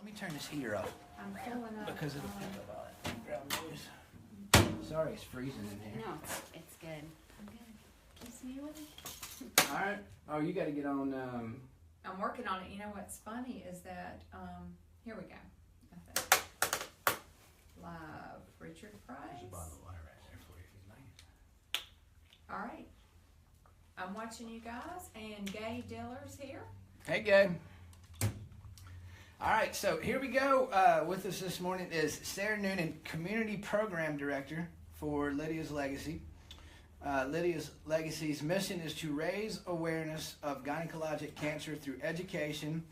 me turn this heater off I'm pulling up. because it'll pick up all that ground noise. Sorry, it's freezing in here. No, it's good. I'm good. Kiss me with it. All right. Oh, you got to get on. I'm working on it. You know what's funny is that, here we go. Live, Richard Price. There's a bottle of water right there for you if you'd like. All right. I'm watching you guys, and Gay Diller's here. Hey, Gabe. All right, so here we go. With us this morning is Sarah Noonan, Community Program Director for Lydia's Legacy. Lydia's Legacy's mission is to raise awareness of gynecologic cancer through education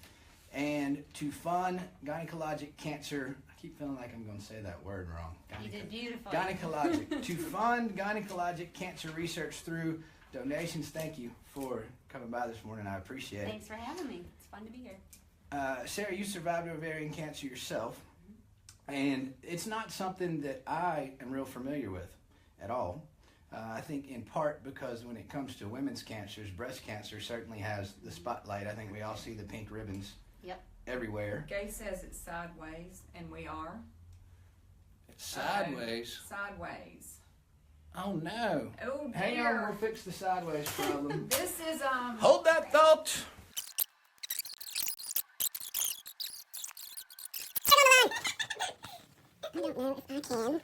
and to fund gynecologic cancer. I keep feeling like I'm going to say that word wrong. You did beautiful. Gynecologic. To fund gynecologic cancer research through donations. Thank you for coming by this morning. I appreciate it. Thanks for having me. It's fun to be here. Sarah, you survived ovarian cancer yourself, and it's not something that I am real familiar with at all. I think in part because when it comes to women's cancers, breast cancer certainly has the spotlight. I think we all see the pink ribbons everywhere. Gay says it's sideways, and we are. It's sideways. Sideways. Oh, no. Oh, dear. Hang on, we'll fix the sideways problem. This is, Hold that thought. I don't know if I can.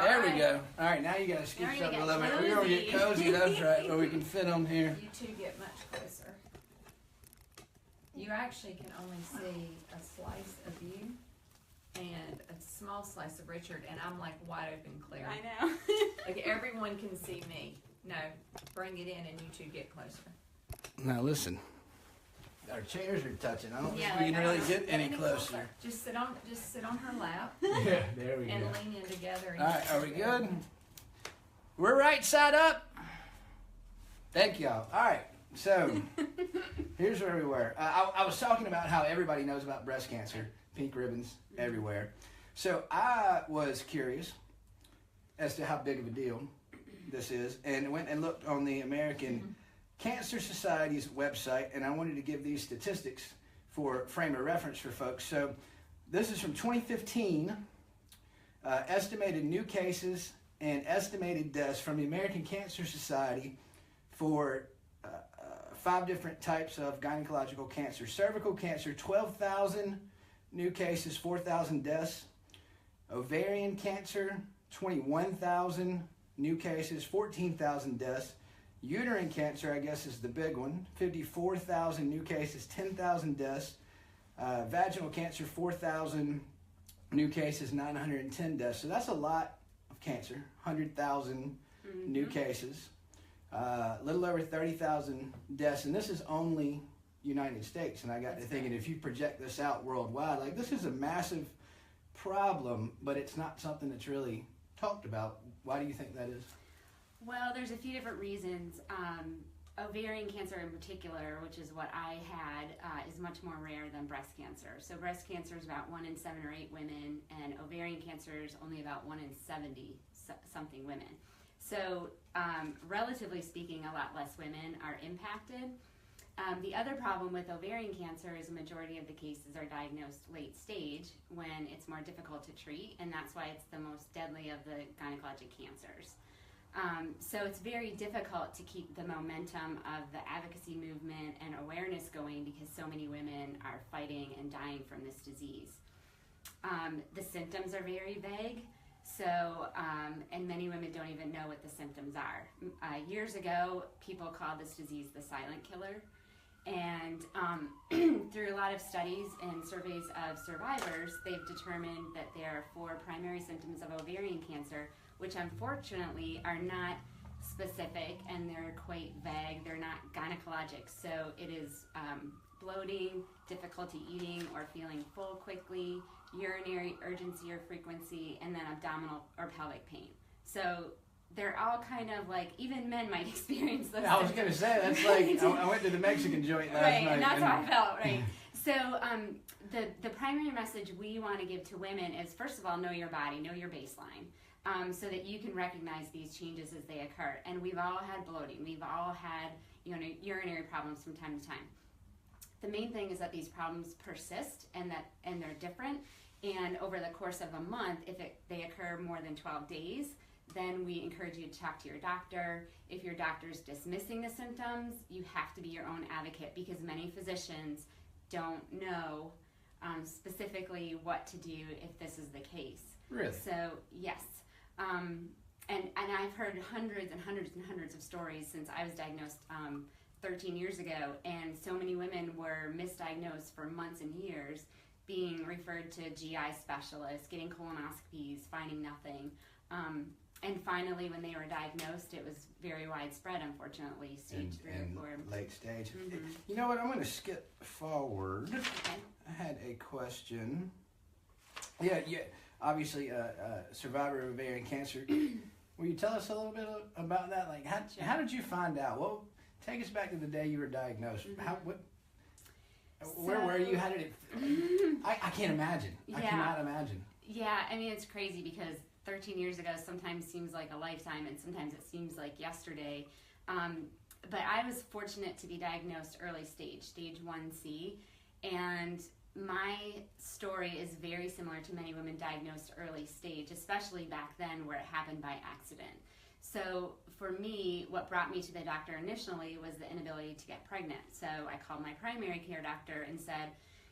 There we go. All right, now you got to scoot Now you up a get little bit. We're going to get cozy. cozy. That's right, where we can fit them here. You two get much closer. You actually can only see a slice of you and a small slice of Richard, and I'm like wide open clear. I know. Like everyone can see me. No, bring it in and you two get closer. Now listen, our chairs are touching. I don't Yeah, think we can like, really get any closer. Just sit on her lap Yeah, there we and go. lean in together. All right, are we good? We're right side up. Thank y'all. All right, so here's where we were. I was talking about how everybody knows about breast cancer, pink ribbons everywhere. So I was curious as to how big of a deal this is, and went and looked on the American Cancer Society's website, and I wanted to give these statistics for frame of reference for folks. So this is from 2015, estimated new cases and estimated deaths from the American Cancer Society for 5 different types of gynecological cancer. Cervical cancer, 12,000 new cases, 4,000 deaths. Ovarian cancer, 21,000 new cases, 14,000 deaths. Uterine cancer, I guess, is the big one. 54,000 new cases, 10,000 deaths. Vaginal cancer, 4,000 new cases, 910 deaths. So that's a lot of cancer. 100,000 new cases. A little over 30,000 deaths. And this is only United States. And I got to thinking, if you project this out worldwide, like this is a massive problem, but it's not something that's really talked about. Why do you think that is? Well, there's a few different reasons. Ovarian cancer in particular, which is what I had, is much more rare than breast cancer. So breast cancer is about 1 in 7 or 8 women, and ovarian cancer is only about 1 in 70 something women. So relatively speaking, a lot less women are impacted. The other problem with ovarian cancer is a majority of the cases are diagnosed late stage when it's more difficult to treat, and that's why it's the most deadly of the gynecologic cancers. So it's very difficult to keep the momentum of the advocacy movement and awareness going because so many women are fighting and dying from this disease. The symptoms are very vague, so and many women don't even know what the symptoms are. Years ago, people called this disease the silent killer, and through a lot of studies and surveys of survivors, they've determined that there are 4 primary symptoms of ovarian cancer, which unfortunately are not specific and they're quite vague. They're not gynecologic. So it is bloating, difficulty eating or feeling full quickly, urinary urgency or frequency, and then abdominal or pelvic pain. So they're all kind of like, even men might experience those. I was going to say, that's like, I went to the Mexican joint last night. Right, and that's how I felt, right. So the primary message we want to give to women is, first of all, know your body, know your baseline. so that you can recognize these changes as they occur. And we've all had bloating. We've all had, urinary problems from time to time. The main thing is that these problems persist and they're different. And over the course of a month, if they occur more than 12 days, then we encourage you to talk to your doctor. If your doctor's dismissing the symptoms, you have to be your own advocate, because many physicians don't know specifically what to do if this is the case. Really? So, yes. And I've heard hundreds and hundreds and hundreds of stories since I was diagnosed 13 years ago, and so many women were misdiagnosed for months and years, being referred to GI specialists, getting colonoscopies, finding nothing. And finally, when they were diagnosed, it was very widespread, unfortunately, stage 3 or 4. Late stage. Mm-hmm. You know what? I'm going to skip forward. Okay. I had a question. Yeah. Obviously, survivor of ovarian cancer. Will you tell us a little bit about that? Like, how did you find out? Well, take us back to the day you were diagnosed. Mm-hmm. Where were you? How did it? I can't imagine. Yeah. I cannot imagine. Yeah, I mean, it's crazy because 13 years ago sometimes seems like a lifetime, and sometimes it seems like yesterday. But I was fortunate to be diagnosed early stage 1C, and my story is very similar to many women diagnosed early stage, especially back then where it happened by accident. So for me, what brought me to the doctor initially was the inability to get pregnant. So I called my primary care doctor and said,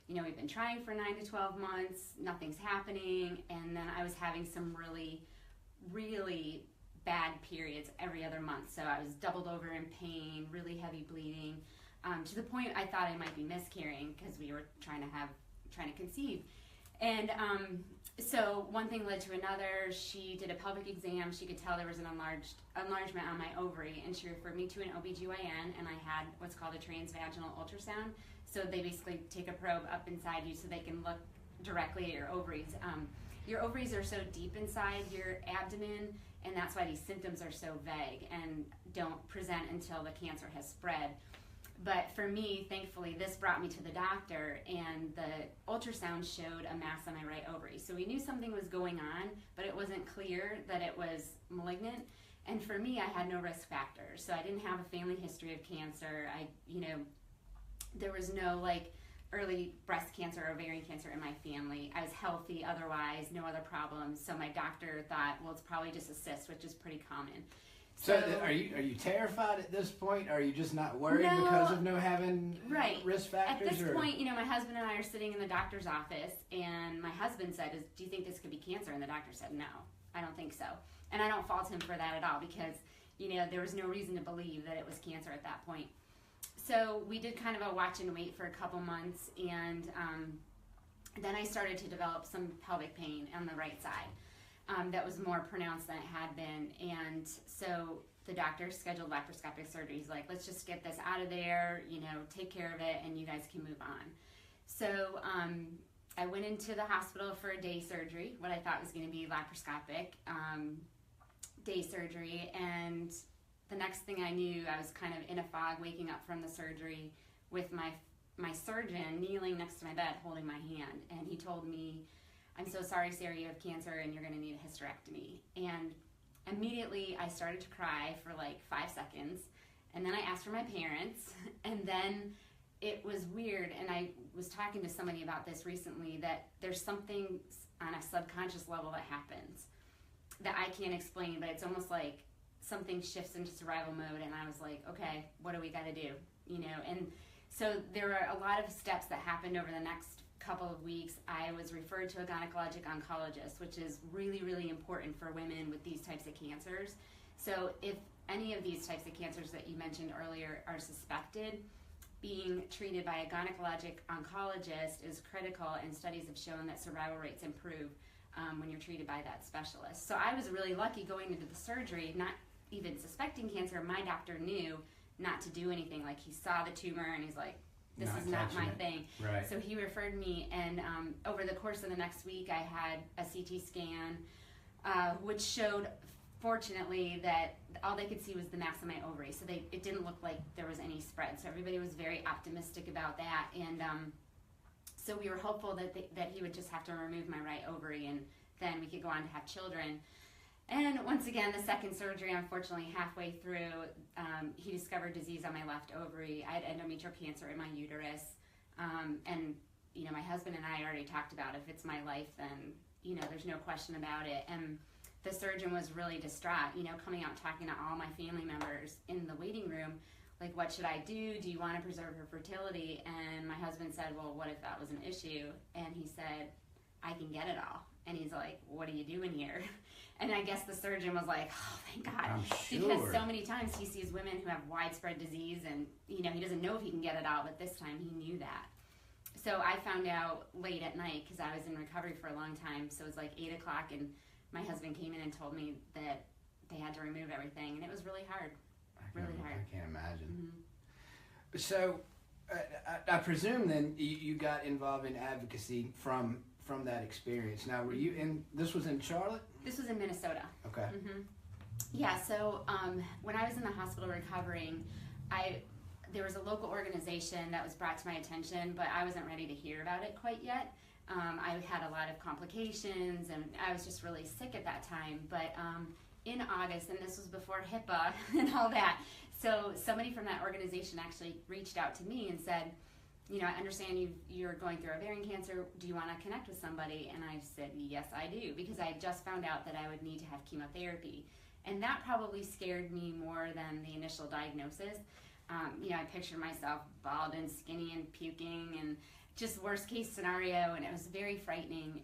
we've been trying for 9 to 12 months, nothing's happening. And then I was having some really, really bad periods every other month. So I was doubled over in pain, really heavy bleeding, to the point I thought I might be miscarrying because we were trying to conceive. And so one thing led to another. She did a pelvic exam. She could tell there was an enlargement on my ovary, and she referred me to an OBGYN, and I had what's called a transvaginal ultrasound. So they basically take a probe up inside you so they can look directly at your ovaries. Your ovaries are so deep inside your abdomen, and that's why these symptoms are so vague and don't present until the cancer has spread. But for me, thankfully, this brought me to the doctor, and the ultrasound showed a mass on my right ovary. So we knew something was going on, but it wasn't clear that it was malignant. And for me, I had no risk factors. So I didn't have a family history of cancer. There was no early breast cancer or ovarian cancer in my family. I was healthy otherwise, no other problems. So my doctor thought, well, it's probably just a cyst, which is pretty common. So are you terrified at this point? Are you just not worried because of no having risk factors? At this point, my husband and I are sitting in the doctor's office, and my husband said, do you think this could be cancer? And the doctor said, no, I don't think so. And I don't fault him for that at all, because there was no reason to believe that it was cancer at that point. So we did kind of a watch and wait for a couple months, and then I started to develop some pelvic pain on the right side. That was more pronounced than it had been, and so the doctor scheduled laparoscopic surgery. He's like, let's just get this out of there, take care of it, and you guys can move on. So I went into the hospital for a day surgery, what I thought was going to be laparoscopic day surgery, and the next thing I knew, I was kind of in a fog, waking up from the surgery with my surgeon kneeling next to my bed holding my hand, and he told me, I'm so sorry, Sarah, you have cancer and you're going to need a hysterectomy. And immediately I started to cry for 5 seconds, and then I asked for my parents, and then it was weird, and I was talking to somebody about this recently, that there's something on a subconscious level that happens that I can't explain, but it's almost like something shifts into survival mode, and I was like, okay, what do we got to do? And so there were a lot of steps that happened over the next couple of weeks. I was referred to a gynecologic oncologist, which is really, really important for women with these types of cancers. So if any of these types of cancers that you mentioned earlier are suspected, being treated by a gynecologic oncologist is critical, and studies have shown that survival rates improve when you're treated by that specialist. So I was really lucky going into the surgery, not even suspecting cancer. My doctor knew not to do anything. He saw the tumor, and he's like, this is not my thing. Right. So he referred me, and over the course of the next week, I had a CT scan, which showed, fortunately, that all they could see was the mass on my ovary. So it didn't look like there was any spread. So everybody was very optimistic about that, and so we were hopeful that he would just have to remove my right ovary, and then we could go on to have children. And once again, the second surgery, unfortunately, halfway through, he discovered disease on my left ovary. I had endometrial cancer in my uterus. And, you know, my husband and I already talked about if it's my life, then, you know, there's no question about it. And the surgeon was really distraught, you know, coming out talking to all my family members in the waiting room, like, what should I do? Do you want to preserve her fertility? And my husband said, well, what if that was an issue? And he said, I can get it all. And he's like, what are you doing here? And I guess the surgeon was like, oh, thank God. I'm sure. Because so many times he sees women who have widespread disease and, you know, he doesn't know if he can get it all, but this time he knew that. So I found out late at night because I was in recovery for a long time. So it was like 8 o'clock and my husband came in and told me that they had to remove everything. And it was really hard. Really hard. I can't imagine. Mm-hmm. So I presume then you got involved in advocacy from that experience. Now, were you in, this was in Charlotte? This was in Minnesota. Okay. Mm-hmm. Yeah, so when I was in the hospital recovering, there was a local organization that was brought to my attention, but I wasn't ready to hear about it quite yet. I had a lot of complications, and I was just really sick at that time. But in August, and this was before HIPAA and all that, so somebody from that organization actually reached out to me and said, you know, I understand you're going through ovarian cancer. Do you want to connect with somebody? And I said, yes, I do, because I had just found out that I would need to have chemotherapy. And that probably scared me more than the initial diagnosis. You know, I pictured myself bald and skinny and puking and just worst case scenario, and it was very frightening.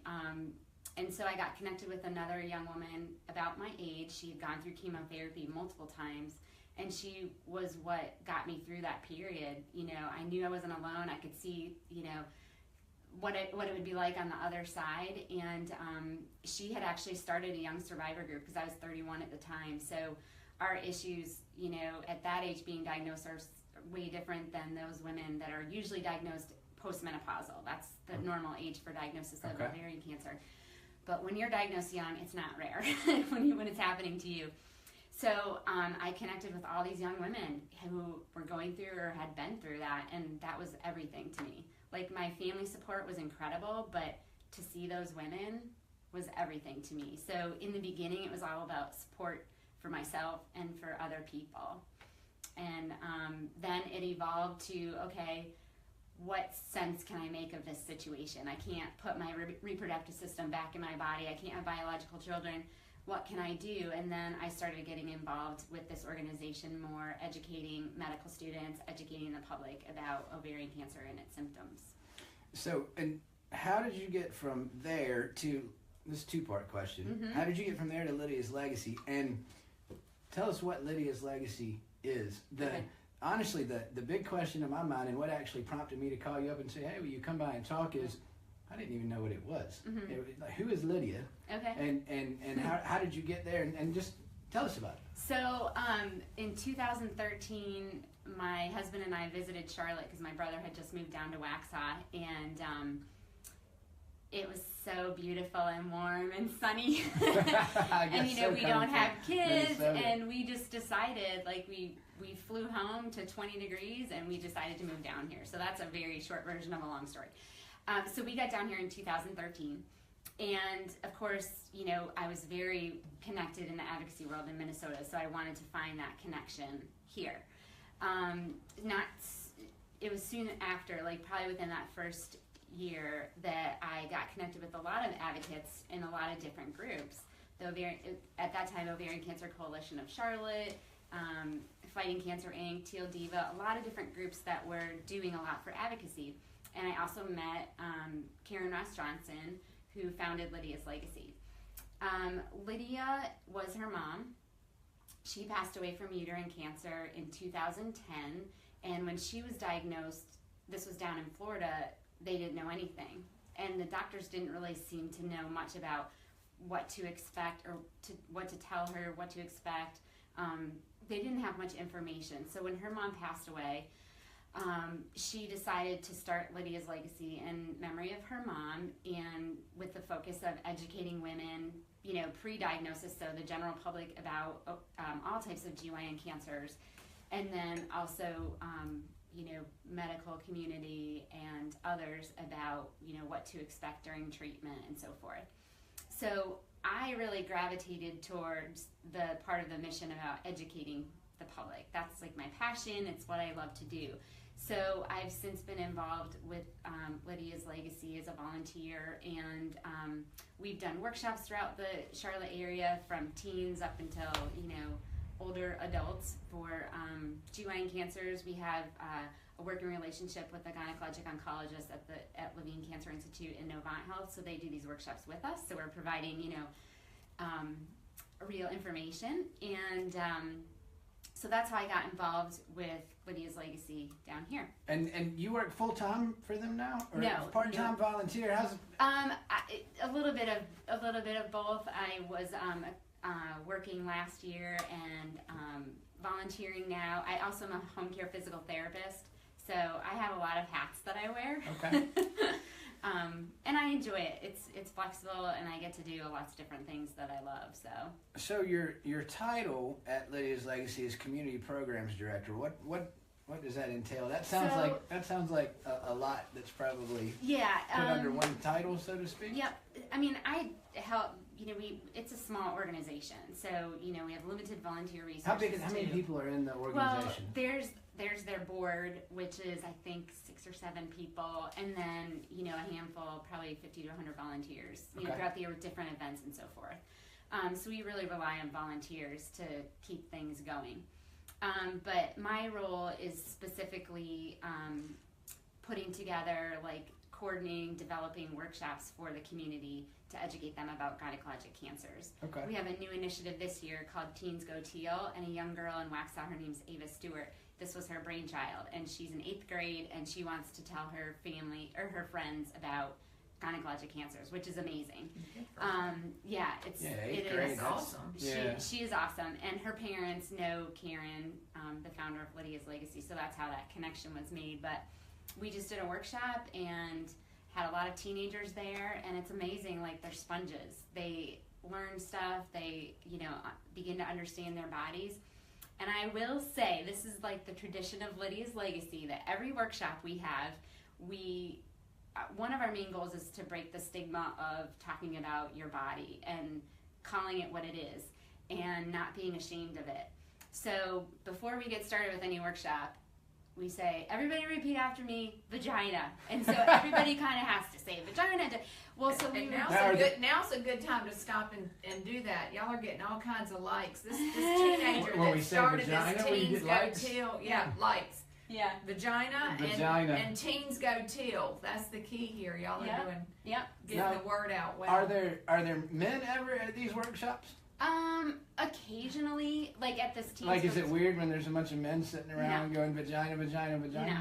And so I got connected with another young woman about my age. She had gone through chemotherapy multiple times, and she was what got me through that period. You know, I knew I wasn't alone. I could see, you know, what it would be like on the other side. And she had actually started a young survivor group because I was 31 at the time. So our issues, you know, at that age being diagnosed are way different than those women that are usually diagnosed postmenopausal. That's the normal age for diagnosis of ovarian cancer. But when you're diagnosed young, it's not rare when it's happening to you. So I connected with all these young women who were going through or had been through that, and that was everything to me. Like, my family support was incredible, but to see those women was everything to me. So in the beginning, it was all about support for myself and for other people. And then it evolved to, okay, what sense can I make of this situation? I can't put my reproductive system back in my body. I can't have biological children. What can I do? And then I started getting involved with this organization more, educating medical students, educating the public about ovarian cancer and its symptoms. So, and how did you get from there to, this two-part question, Mm-hmm. how did you get from there to Lydia's Legacy? And tell us what Lydia's Legacy is. Honestly, the big question in my mind, and what actually prompted me to call you up and say, hey, will you come by and talk, is I didn't even know what it was. Mm-hmm. Like, who is Lydia? Okay. And how did you get there? And just tell us about it. So in 2013, my husband and I visited Charlotte because my brother had just moved down to Waxhaw, and it was so beautiful and warm and sunny. And you know, we don't have kids, and we just decided, like, we flew home to 20 degrees and we decided to move down here. So that's a very short version of a long story. So we got down here in 2013, and of course, you know, I was very connected in the advocacy world in Minnesota, so I wanted to find that connection here. It was soon after, like probably within that first year, that I got connected with a lot of advocates in a lot of different groups. At that time, Ovarian Cancer Coalition of Charlotte, Fighting Cancer Inc., Teal Diva, a lot of different groups that were doing a lot for advocacy. And I also met Karen Ross Johnson, who founded Lydia's Legacy. Lydia was her mom. She passed away from uterine cancer in 2010, and when she was diagnosed, this was down in Florida, they didn't know anything. And the doctors didn't really seem to know much about what to expect or what to tell her, what to expect. They didn't have much information. So when her mom passed away, she decided to start Lydia's Legacy in memory of her mom, and with the focus of educating women, you know, pre-diagnosis, so the general public, about all types of GYN cancers, and then also, you know, medical community and others about, you know, what to expect during treatment and so forth. So I really gravitated towards the part of the mission about educating the public. That's like my passion. It's what I love to do. So I've since been involved with Lydia's Legacy as a volunteer, and we've done workshops throughout the Charlotte area, from teens up until older adults for GYN cancers. We have a working relationship with a gynecologic oncologist at Levine Cancer Institute in Novant Health, so they do these workshops with us. So we're providing real information, and so that's how I got involved with Lydia's Legacy down here. And you work full time for them now, or No, part-time volunteer? How's a little bit of both. I was working last year and volunteering now. I also am a home care physical therapist, so I have a lot of hats that I wear. Okay. And I enjoy it. It's flexible, and I get to do lots of different things that I love. So your title at Lydia's Legacy is Community Programs Director. What does that entail? That sounds like a lot that's probably put under one title, so to speak. Yeah, I mean, I help. It's a small organization, so we have limited volunteer resources. How many people are in the organization? Well, there's their board, which is I think 6 or 7 people, and then a handful, probably 50 to 100 volunteers throughout the year with different events and so forth. So we really rely on volunteers to keep things going. But my role is specifically putting together, like coordinating, developing workshops for the community to educate them about gynecologic cancers. Okay. We have a new initiative this year called Teens Go Teal, and a young girl in Waxhaw, her name's Ava Stewart. This was her brainchild, and she's in 8th grade, and she wants to tell her family or her friends about gynecologic cancers, which is amazing. It is awesome. She is awesome, and her parents know Karen, the founder of Lydia's Legacy, so that's how that connection was made. But we just did a workshop and had a lot of teenagers there, and it's amazing. Like, they're sponges. They learn stuff. They begin to understand their bodies. And I will say, this is like the tradition of Lydia's Legacy, that every workshop we have, one of our main goals is to break the stigma of talking about your body and calling it what it is and not being ashamed of it. So before we get started with any workshop, we say, everybody repeat after me, vagina. And so everybody kind of has to say vagina. Well, so now's a good time to stop and do that. Y'all are getting all kinds of likes. This teenager that started this Teens Go Teal, likes. Yeah. Vagina. And Teens Go Teal. That's the key here. Y'all are getting the word out well. Are there men ever at these workshops? Occasionally, like at this Teens. Like, is it weird when there's a bunch of men sitting around going vagina, vagina, vagina? No.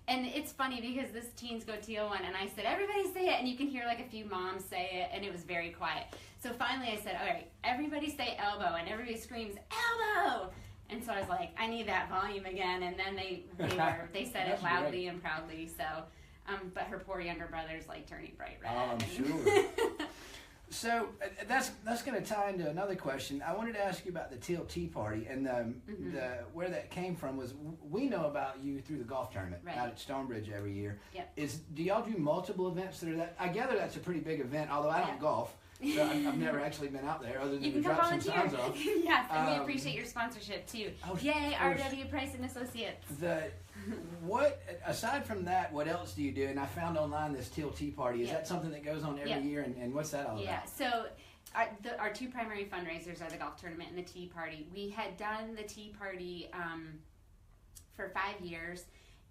And it's funny because this Teens Go Teal one, and I said, everybody say it, and you can hear like a few moms say it, and it was very quiet. So finally I said, all right, everybody say elbow, and everybody screams, elbow! And so I was like, I need that volume again, and then they said it loudly and proudly, so, but her poor younger brother's like turning bright red. Oh, I'm sure. So that's going to tie into another question. I wanted to ask you about the Teal Tea Party, and the where that came from was, we know about you through the golf tournament out at Stonebridge every year. Yep. Do y'all do multiple events that are that? I gather that's a pretty big event, although I don't golf. So I've never actually been out there other than to drop some signs off. Yes, and we appreciate your sponsorship too. Yay, R.W. Price and Associates. Aside from that, what else do you do? And I found online this Teal Tea Party. Is that something that goes on every year? And what's that all about? Yeah, so our two primary fundraisers are the golf tournament and the tea party. We had done the tea party for 5 years.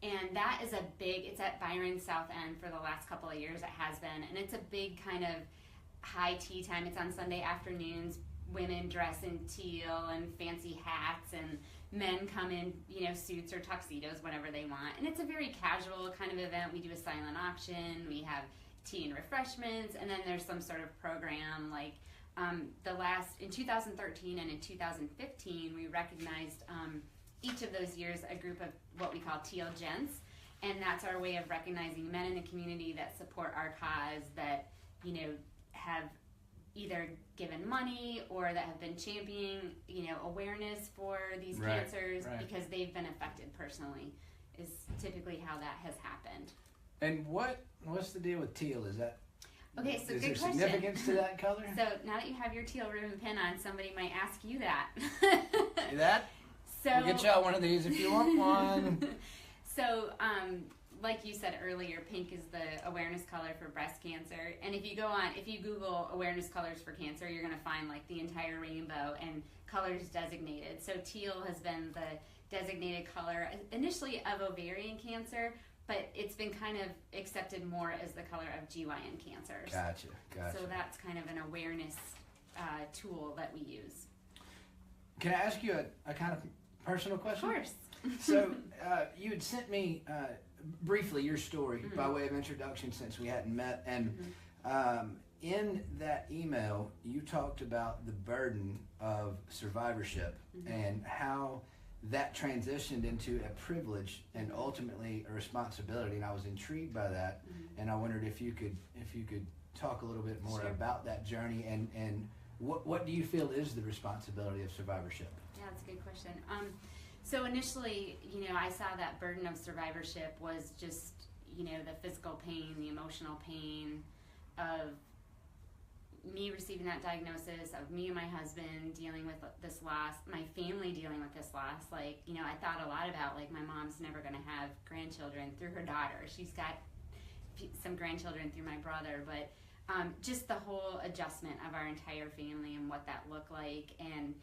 And that is it's at Byron South End for the last couple of years. It has been. And it's a big kind of high tea time. It's on Sunday afternoons. Women dress in teal and fancy hats, and men come in, suits or tuxedos, whatever they want. And it's a very casual kind of event. We do a silent auction. We have tea and refreshments, and then there's some sort of program like in 2013 and in 2015, we recognized each of those years a group of what we call Teal Gents, and that's our way of recognizing men in the community that support our cause, that have either given money or that have been championing awareness for these cancers because they've been affected personally, is typically how that has happened. And what's the deal with teal? Is that Okay, so is good there question. significance to that color? So now that you have your teal ribbon pin on, somebody might ask you that. See that? So We'll get y'all one of these if you want one. So, like you said earlier, pink is the awareness color for breast cancer. And if you Google awareness colors for cancer, you're going to find like the entire rainbow and colors designated. So teal has been the designated color initially of ovarian cancer, but it's been kind of accepted more as the color of GYN cancers. Gotcha. So that's kind of an awareness tool that we use. Can I ask you a kind of personal question? Of course. So you had sent me briefly your story by way of introduction since we hadn't met, and in that email you talked about the burden of survivorship and how that transitioned into a privilege and ultimately a responsibility, and I was intrigued by that, and I wondered if you could talk a little bit more about that journey and what do you feel is the responsibility of survivorship? Yeah, that's a good question. So initially, I saw that burden of survivorship was just, the physical pain, the emotional pain of me receiving that diagnosis, of me and my husband dealing with this loss, my family dealing with this loss. Like, I thought a lot about, like, my mom's never going to have grandchildren through her daughter. She's got some grandchildren through my brother, but just the whole adjustment of our entire family and what that looked like. And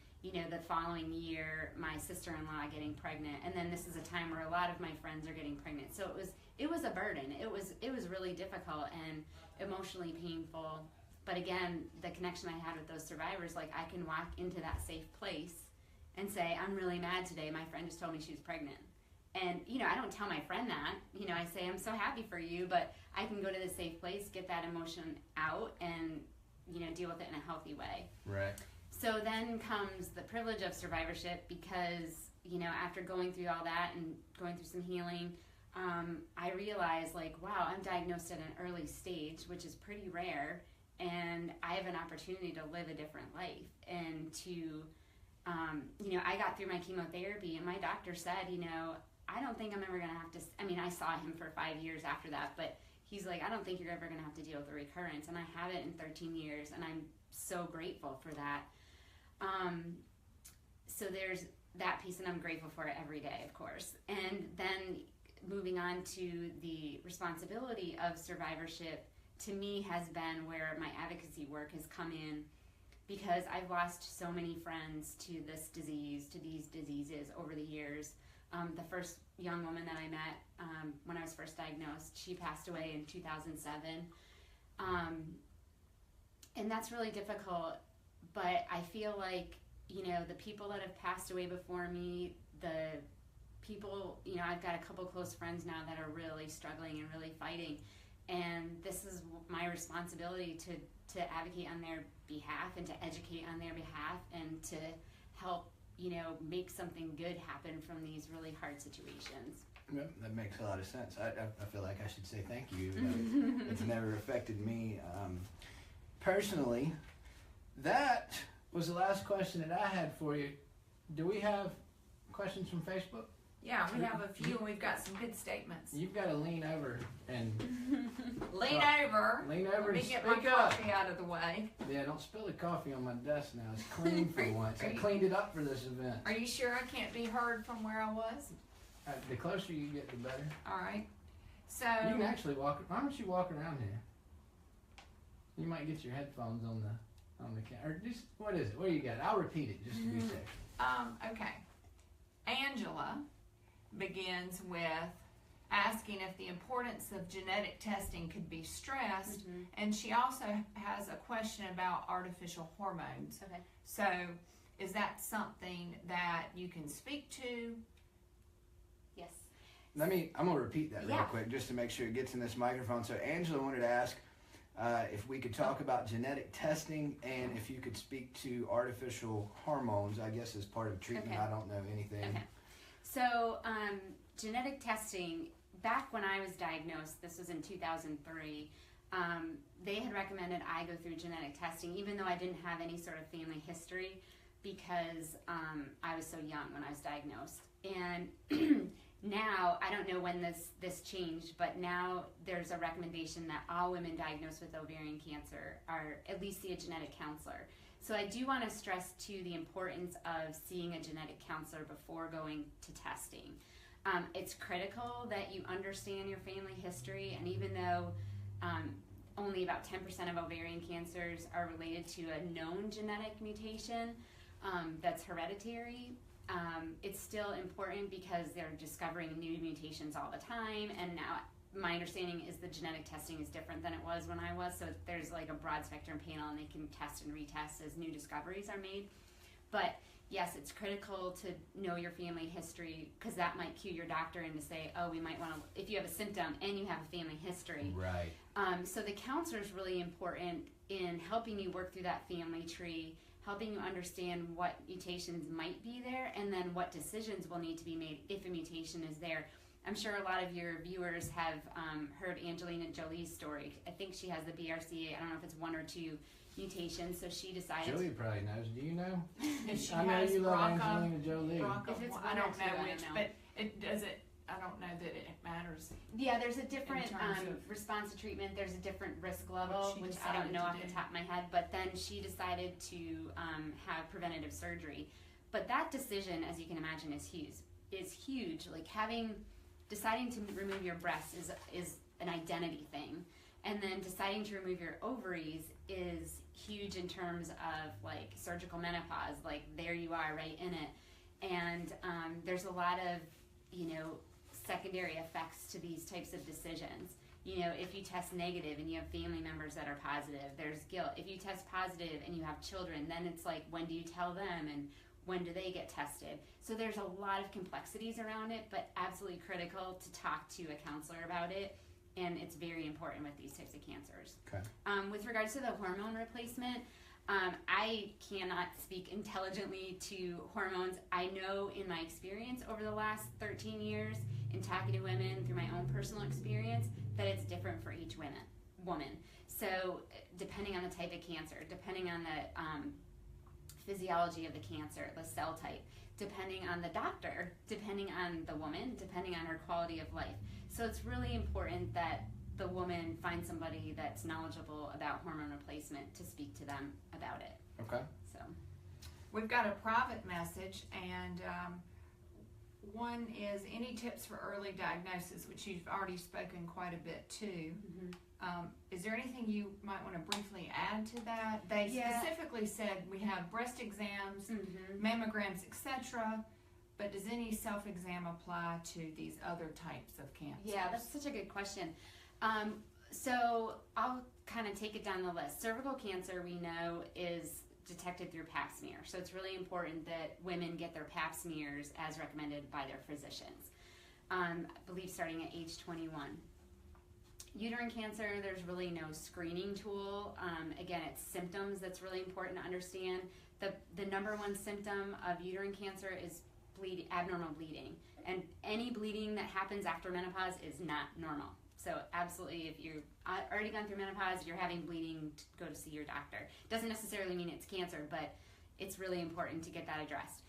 the following year, my sister-in-law getting pregnant, and then this is a time where a lot of my friends are getting pregnant. So it was a burden. It was really difficult and emotionally painful. But again, the connection I had with those survivors, like I can walk into that safe place and say, I'm really mad today. My friend just told me she was pregnant. And, I don't tell my friend that. I say, I'm so happy for you, but I can go to the safe place, get that emotion out, and, deal with it in a healthy way. Right. So then comes the privilege of survivorship because, after going through all that and going through some healing, I realized, like, wow, I'm diagnosed at an early stage, which is pretty rare, and I have an opportunity to live a different life and to, I got through my chemotherapy, and my doctor said, I don't think I'm ever going to have to, I saw him for 5 years after that, but he's like, I don't think you're ever going to have to deal with a recurrence, and I haven't in 13 years, and I'm so grateful for that. So there's that piece, and I'm grateful for it every day, of course. And then moving on to the responsibility of survivorship, to me, has been where my advocacy work has come in, because I've lost so many friends to this disease, to these diseases over the years. The first young woman that I met when I was first diagnosed, she passed away in 2007. And that's really difficult, but I feel like, the people that have passed away before me, the people, I've got a couple close friends now that are really struggling and really fighting, and this is my responsibility to advocate on their behalf and to educate on their behalf and to help make something good happen from these really hard situations. Yeah, that makes a lot of sense. I feel like I should say thank you, but it's never affected me. Personally, that was the last question that I had for you. Do we have questions from Facebook? Yeah, we have a few, and we've got some good statements. You've got to lean over and... Lean over. Lean over Let and me get my speak up. coffee out of the way. Yeah, don't spill the coffee on my desk now. It's clean for once. I you- cleaned it up for this event. Are you sure I can't be heard from where I was? The closer you get, the better. All right. So You can actually walk. Why don't you walk around here? You might get your headphones on the camera. Or just, what is it? What do you got? I'll repeat it just to be safe. okay. Angela begins with asking if the importance of genetic testing could be stressed, and she also has a question about artificial hormones. Okay. So is that something that you can speak to? Yes. I'm going to repeat that real Yeah. quick just to make sure it gets in this microphone. So Angela wanted to ask if we could talk about genetic testing and if you could speak to artificial hormones, I guess, as part of treatment. Okay. I don't know anything. Okay. So genetic testing, back when I was diagnosed, this was in 2003, they had recommended I go through genetic testing, even though I didn't have any sort of family history, because I was so young when I was diagnosed. And Now, I don't know when this changed, but now there's a recommendation that all women diagnosed with ovarian cancer are at least see a genetic counselor. So I do want to stress too the importance of seeing a genetic counselor before going to testing. It's critical that you understand your family history, and even though only about 10% of ovarian cancers are related to a known genetic mutation that's hereditary, it's still important because they're discovering new mutations all the time, and now my understanding is the genetic testing is different than it was when I was, so there's like a broad spectrum panel and they can test and retest as new discoveries are made. But yes, it's critical to know your family history because that might cue your doctor in to say, oh, we might want to, if you have a symptom and you have a family history. Right. So the counselor is really important in helping you work through that family tree, helping you understand what mutations might be there, and then what decisions will need to be made if a mutation is there. I'm sure a lot of your viewers have heard Angelina Jolie's story. I think she has the BRCA, I don't know if it's 1 or 2 mutations, so she decided... Joey probably knows. Do you know? If she I know has you love BRCA, Angelina Jolie. If it's I one or don't two, know I which, don't know. but it doesn't. I don't know that it matters. Yeah, there's a different In terms of- response to treatment. There's a different risk level, What she which I don't decided know to off the do. top of my head. But then she decided to have preventative surgery. But that decision, as you can imagine, is huge. Like deciding to remove your breast is an identity thing, and then deciding to remove your ovaries is huge in terms of like surgical menopause. Like there you are, right in it, and there's a lot of secondary effects to these types of decisions. If you test negative and you have family members that are positive, there's guilt. If you test positive and you have children, then it's like, when do you tell them and when do they get tested? So there's a lot of complexities around it, but absolutely critical to talk to a counselor about it, and it's very important with these types of cancers. Okay. With regards to the hormone replacement, I cannot speak intelligently to hormones. I know in my experience over the last 13 years in talking to women through my own personal experience that it's different for each woman. So depending on the type of cancer, depending on the physiology of the cancer, the cell type, depending on the doctor, depending on the woman, depending on her quality of life. So it's really important that the woman finds somebody that's knowledgeable about hormone replacement to speak to them about it. Okay. So We've got a private message, and one is any tips for early diagnosis, which you've already spoken quite a bit to. mm-hmm. Is there anything you might want to briefly add to that? They specifically said we have breast exams, Mm-hmm. mammograms, etc., but does any self-exam apply to these other types of cancers? Yeah, that's such a good question. So I'll kind of take it down the list. Cervical cancer, we know, is detected through pap smear. So it's really important that women get their pap smears as recommended by their physicians. I believe starting at age 21. Uterine cancer, there's really no screening tool. Again, it's symptoms that's really important to understand. The number one symptom of uterine cancer is abnormal bleeding. And any bleeding that happens after menopause is not normal. So absolutely, if you've already gone through menopause, you're having bleeding, go to see your doctor. Doesn't necessarily mean it's cancer, but it's really important to get that addressed.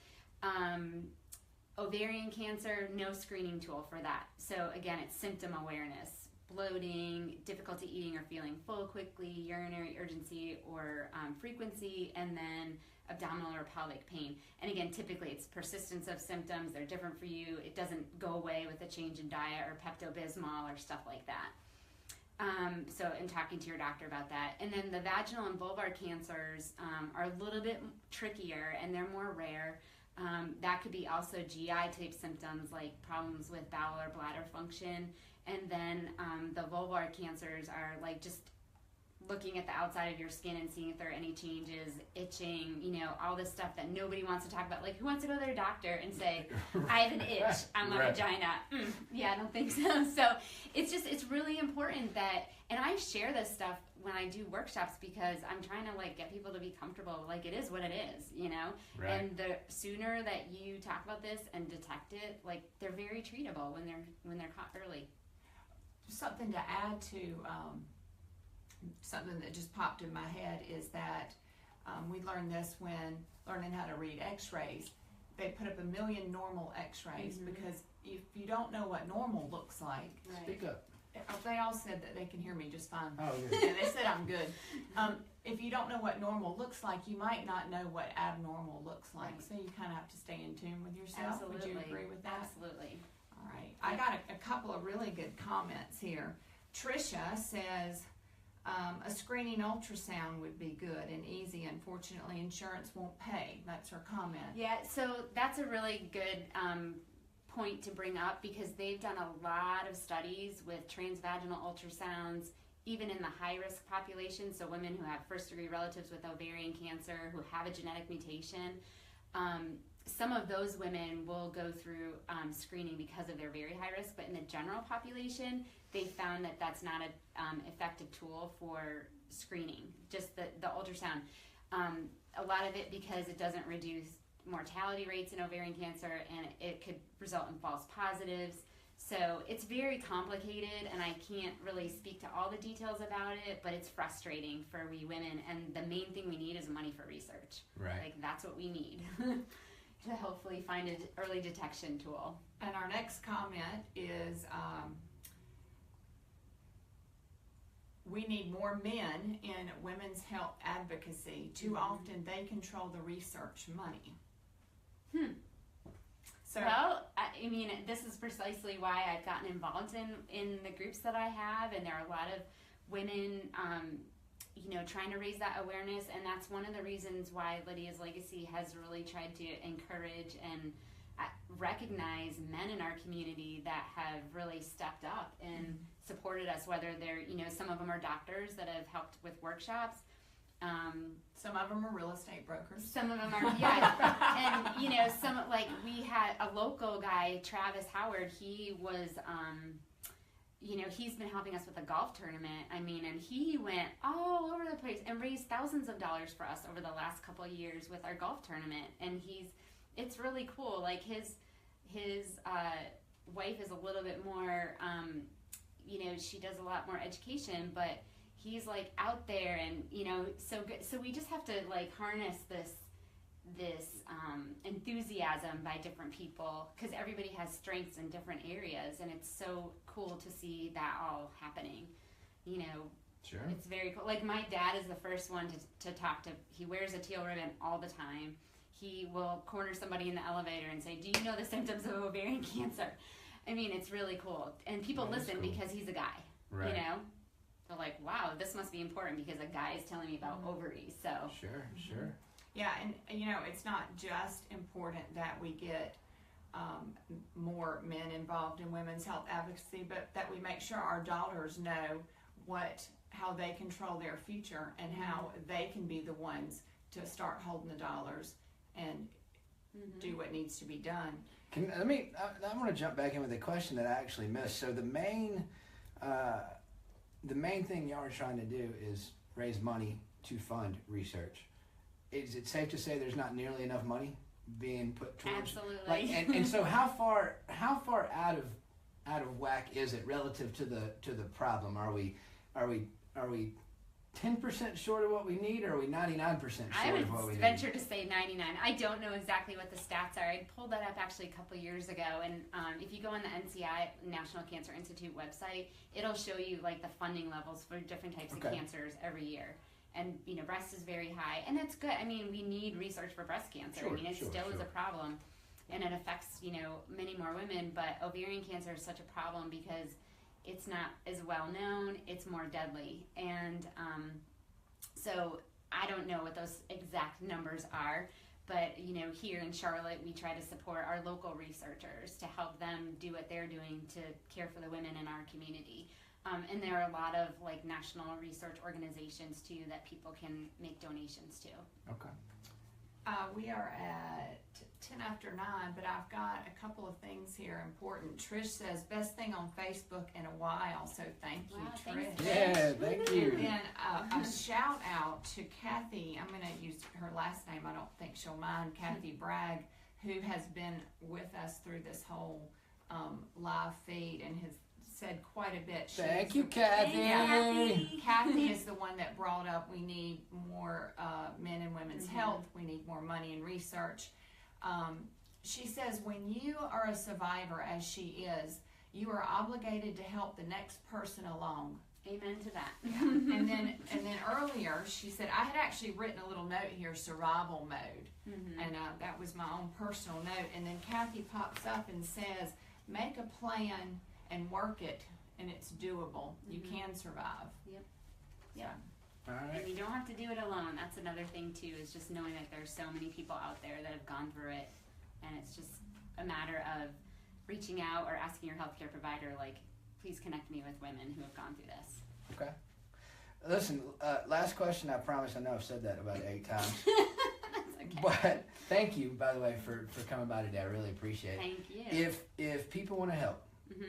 Ovarian cancer, no screening tool for that. So again, it's symptom awareness. Bloating, difficulty eating or feeling full quickly, urinary urgency or frequency, and then abdominal or pelvic pain. And again, typically it's persistence of symptoms. They're different for you. It doesn't go away with a change in diet or Pepto-Bismol or stuff like that. So in talking to your doctor about that. And then the vaginal and vulvar cancers are a little bit trickier and they're more rare. That could be also GI type symptoms like problems with bowel or bladder function. And then the vulvar cancers are like just looking at the outside of your skin and seeing if there are any changes, itching, all this stuff that nobody wants to talk about. Like, who wants to go to their doctor and say, I have an itch on my vagina? Yeah, I don't think so. So it's really important that, and I share this stuff when I do workshops because I'm trying to get people to be comfortable. Like, it is what it is, Right. And the sooner that you talk about this and detect it, they're very treatable when they're caught early. Something to add to something that just popped in my head is that we learned this when learning how to read x-rays, they put up 1 million normal x-rays because if you don't know what normal looks like, Right. Speak up. they all said that they can hear me just fine. Oh, good. Yeah, they said I'm good. If you don't know what normal looks like, you might not know what abnormal looks like. Right. So you kind of have to stay in tune with yourself. Absolutely. Would you agree with that? Absolutely. All right. I got a couple of really good comments here. Trisha says, a screening ultrasound would be good and easy. Unfortunately, insurance won't pay. That's her comment. Yeah, so that's a really good point to bring up because they've done a lot of studies with transvaginal ultrasounds, even in the high-risk population, so women who have first-degree relatives with ovarian cancer, who have a genetic mutation. Some of those women will go through screening because of their very high risk, but in the general population, they found that that's not an effective tool for screening, just the ultrasound. A lot of it because it doesn't reduce mortality rates in ovarian cancer, and it could result in false positives. So it's very complicated, and I can't really speak to all the details about it, but it's frustrating for we women, and the main thing we need is money for research. Right. Like, that's what we need to hopefully find an early detection tool. And our next comment is, we need more men in women's health advocacy. Too often they control the research money. So, Well, I mean, this is precisely why I've gotten involved in the groups that I have, and there are a lot of women, trying to raise that awareness, and that's one of the reasons why Lydia's Legacy has really tried to encourage and recognize men in our community that have really stepped up and supported us, whether they're, some of them are doctors that have helped with workshops. some of them are real estate brokers. Some of them are, yeah. And, some, like, we had a local guy, Travis Howard, he was, he's been helping us with a golf tournament. I mean, and he went all over the place and raised thousands of dollars for us over the last couple of years with our golf tournament. And it's really cool. Like, his wife is a little bit more, she does a lot more education, but he's like out there and, so good. So we just have to like harness this enthusiasm by different people, because everybody has strengths in different areas, and it's so cool to see that all happening. Sure. It's very cool. Like, my dad is the first one to talk to. He wears a teal ribbon all the time. He will corner somebody in the elevator and say, "Do you know the symptoms of ovarian cancer?" I mean, it's really cool, and people listen cool. because he's a guy. Right. They're like, "Wow, this must be important because a guy is telling me about ovaries." So Sure. Yeah, and it's not just important that we get more men involved in women's health advocacy, but that we make sure our daughters know how they control their future and how they can be the ones to start holding the dollars and do what needs to be done. I want to jump back in with a question that I actually missed. So the main thing y'all are trying to do is raise money to fund research. Is it safe to say there's not nearly enough money being put towards? absolutely. And so how far out of whack is it relative to the problem? Are we 10% short of what we need, or are we 99% I short would of what we need? venture to say 99. I don't know exactly what the stats are. I pulled that up actually a couple years ago, and if you go on the NCI, National Cancer Institute website, it'll show you like the funding levels for different types of cancers every year. And breast is very high, and that's good. I mean, we need research for breast cancer. Sure, I mean, it still is a problem, and it affects many more women. But ovarian cancer is such a problem because it's not as well known. It's more deadly, and so I don't know what those exact numbers are. But here in Charlotte, we try to support our local researchers to help them do what they're doing to care for the women in our community. And there are a lot of like national research organizations too that people can make donations to. Okay. We are at 10 after 9, but I've got a couple of things here important. Trish says, best thing on Facebook in a while, so thank you, Wow, Trish. thanks, Yeah, thank you. And then a shout out to Kathy. I'm going to use her last name. I don't think she'll mind. Kathy Bragg, who has been with us through this whole live feed and has said quite a bit. Thank you, Kathy. Kathy is the one that brought up we need more men and women's health. We need more money in research. she says, when you are a survivor, as she is, you are obligated to help the next person along. Amen to that. And then earlier she said, I had actually written a little note here, survival mode, and that was my own personal note. And then Kathy pops up and says, make a plan and work it, and it's doable. You can survive. Yep. Yeah. All right. And you don't have to do it alone. That's another thing too, is just knowing that there's so many people out there that have gone through it, and it's just a matter of reaching out or asking your healthcare provider, like, please connect me with women who have gone through this. Okay. Listen, last question. I promise. I know I've said that about 8 times. That's okay. But thank you, by the way, for coming by today. I really appreciate it. Thank you. If people want to help,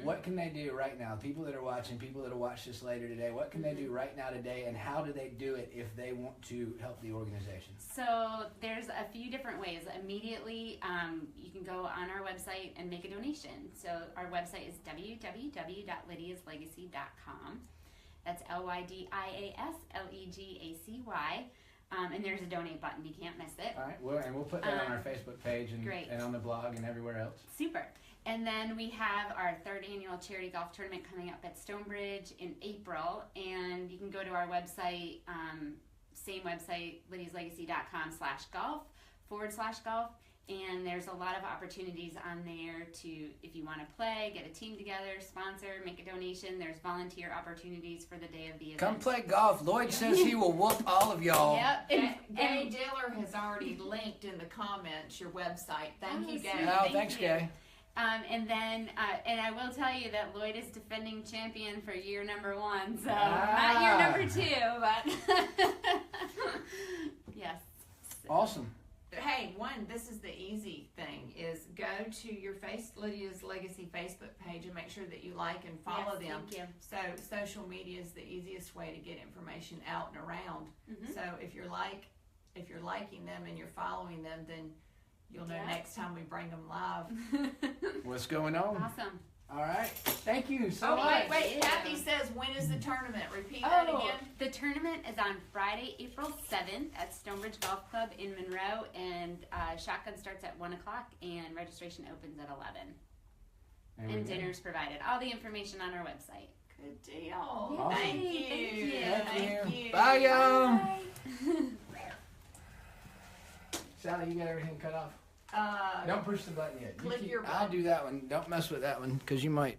what can they do right now? People that are watching, people that will watch this later today, what can they do right now today, and how do they do it if they want to help the organization? So there's a few different ways. Immediately, you can go on our website and make a donation. So our website is www.lydiaslegacy.com. That's LYDIASLEGACY. And there's a donate button. You can't miss it. All right. Well, and we'll put that on our Facebook page and on the blog and everywhere else. Super. And then we have our 3rd annual charity golf tournament coming up at Stonebridge in April. And you can go to our website, same website, lydiaslegacy.com/golf/golf. And there's a lot of opportunities on there to, if you want to play, get a team together, sponsor, make a donation. There's volunteer opportunities for the day of the event. Come play golf. Lloyd says he will whoop all of y'all. Yep. Gay Diller has already linked in the comments your website. Thank you, Gay. Oh, thanks, Gay. And then, and I will tell you that Lloyd is defending champion for year number 1, so not year number 2, but yes. Awesome. Hey, this is the easy thing, is go to your Lydia's Legacy Facebook page and make sure that you like and follow them. Thank you. So social media is the easiest way to get information out and around. So if you're liking them and you're following them, then you'll know next time we bring them live. What's going on? Awesome. All right. Thank you so much. Wait. Kathy says, when is the tournament? Repeat that again. The tournament is on Friday, April 7th at Stonebridge Golf Club in Monroe, and shotgun starts at 1 o'clock, and registration opens at 11. And dinner's provided. All the information on our website. Good deal. Awesome. Thank you. Thank you. Bye, y'all. Sally, you got everything cut off? Don't push the button yet. Click your I'll button. do that one. Don't mess with that one because you might